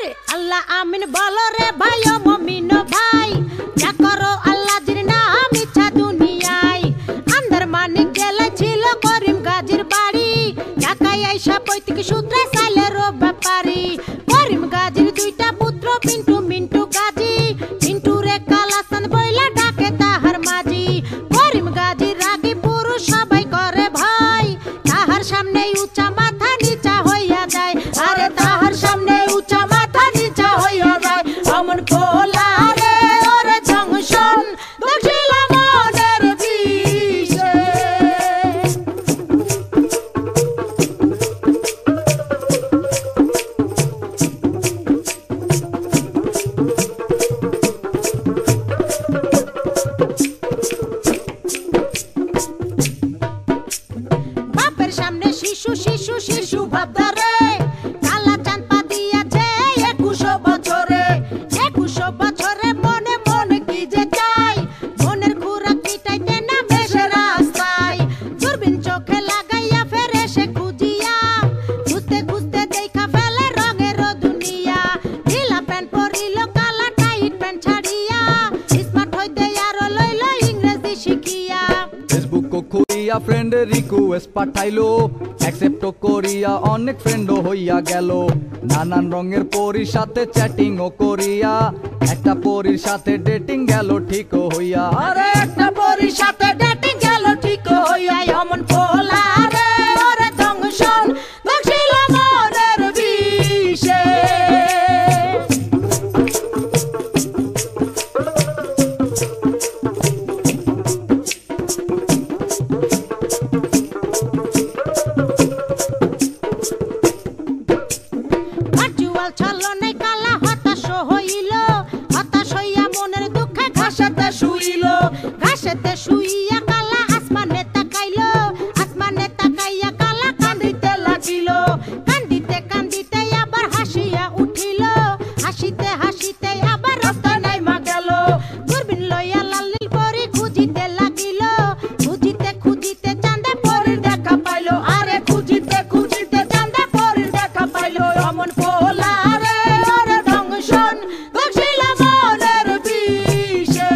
আরে আল্লাহ আমিন বলো রে ভাই ও মুমিন ভাই, যা করো আল্লাহ জির নাম ইচ্ছা দুনিয়ায়। আন্দার মানিক জেলায় ছিল করিম গাজীর বাড়ি, ঢাকায় আইসা পৈতৃক সূত্রে সাইলের ব্যাপারী। করিম গাজীর দুইটা পুত্র পিন্টু মিন্টু গাজী, মিন্টু রে কালাসান বইলা ডাকে তাহার মাঝি। করিম গাজীর রাগী পুরুষ সবাই করে ভয়, তাহার সামনে উঁচা মাথা নিচা হইয়া যায়। আরে তাহার সামনে উঁচা মাথা নিচা হইয়া যায়। অমন খোলা রে ওরে জংশন দেখছিল মনের বিষে। বাপের সামনে শিশু শিশু শিশু ভাবদারে, কালা চাঁদ পা দিয়াছে 21 বছরে। 21 বছরে মনে মনে কি যে চাই, মনের খুরাক মিটাইতে না বেশে রাস্তায়। দূরবীন চোখে লাগাইয়া ফেরে সে খুঁজিয়া, খুঁজতে খুঁজতে দেখা ফেলে রঙের দুনিয়া। ঢিলা প্যান্ট পরিল কালা টাইট প্যান্ট ছাড়িয়া, স্মার্ট হইতে আরো লইল ইংরেজি শিখিয়া। ফেসবুক করিয়া ফ্রেন্ডের রিকোয়েস্ট পাঠাইলো, অ্যাকসেপ্ট করিয়া অনেক ফ্রেন্ডও হইয়া গেল। নানান রঙের পরীর সাথে চ্যাটিং ও করিয়া, একটা পরীর সাথে ডেটিং গেল ঠিক হইয়া। আরে একটা পরীর সাথে ডেটিং গেল ঠিক হইয়া। অমন খোলা রে ওরে জংশন দেখছিল মনের বিষে। ভার্চুয়াল ছলনায় কালা হতাশ হইল, হতাশ হইয়া মনের দুঃখে ঘাসেতে শুইল। ঘাসেতে শুইয়া কালা আসমানে তাকাইল, আসমানে তাকাইয়া কালা কান্দিতে লাগিল। কান্দিতে কান্দিতে আবার হাসিয়া উঠিল, হাসিতে হাসিতে আবার রাস্তায় নাইমা গেল। দূরবীন লইয়া লালিল পরি খুঁজিতে লাগিল, খুঁজিতে খুঁজিতে চাঁদে পরির দেখা পাইল। আরে খুঁজিতে খুঁজিতে চাঁদে পরির দেখা পাইল। অমন খোলা রে ওরে জংশন দেখছিল মনের বিষে।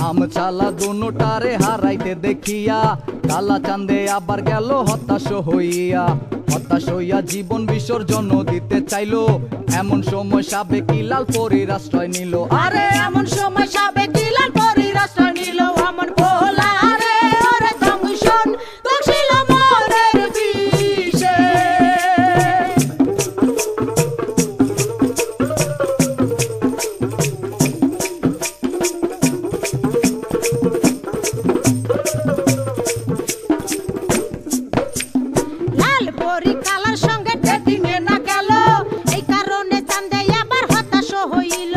আম চালা দোনোটারে হারাইতে দেখিয়া, কালা চাঁদে আবার গেল হতাশ হইয়া। হতাশ হইয়া জীবন বিসর্জন দিতে চাইলো, এমন সময় সাবেকি লাল পরীর আশ্রয় নিল। আরে এমন সময় সাবেকি লাল পরীর আশ্রয় নিল। অমন খোলা রে ওরে জংশন দেখছিল মনের বিষে। লাল পরী কালার সঙ্গে ডেটিং এ না গেল, এই কারণে চাঁদে আবার হতাশ হইল।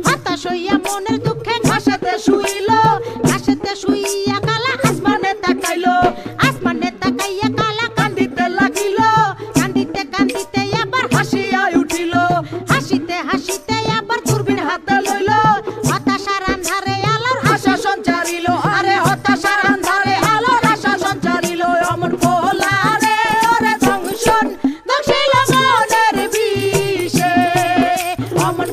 হতাশ হইয়া মনের দুঃখে ঘাসেতে শুইল, ঘাসেতে শুইয়া কালা আসমানে তাকাইল। আসমানে তাকাইয়া কালা কান্দিতে লাগিল, কান্দিতে কান্দিতে আবার হাসিয়া উঠিল। হাসিতে হাসিতে আবার দূরবীন হাতে লইল, হতাশার আন্ধারে আলোর আশা সঞ্চারিল। আরে হতাশার আন্ধারে আলোর আশা সঞ্চারিল। অমন খোলা রে ওরে জংশন দেখছিল মনের বিষে। অমন